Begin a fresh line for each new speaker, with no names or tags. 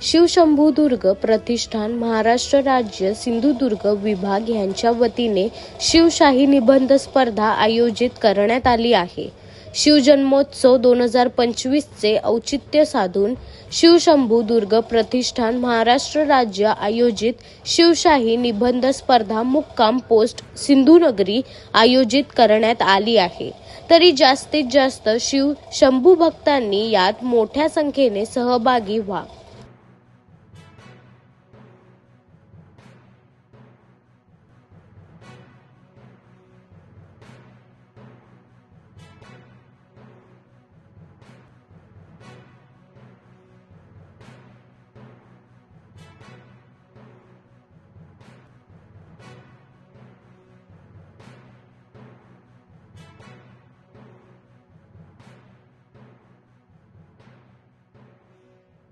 शिवशंभूदुर्ग प्रतिष्ठान महाराष्ट्र राज्य सिंधुदुर्ग विभाग यांच्या वतीने शिवशाही निबंध स्पर्धा आयोजित करण्यात आली आहे. शिवजन्मोत्सव 2025 चे औचित्य साधून शिवशंभूदुर्ग प्रतिष्ठान महाराष्ट्र राज्य आयोजित शिवशाही निबंध स्पर्धा मुक्काम पोस्ट सिंधुनगरी आयोजित करण्यात आली आहे. तरी जास्तीत जास्त शिवशंभू भक्तांनी यात मोठ्या संख्येने सहभागी व्हा.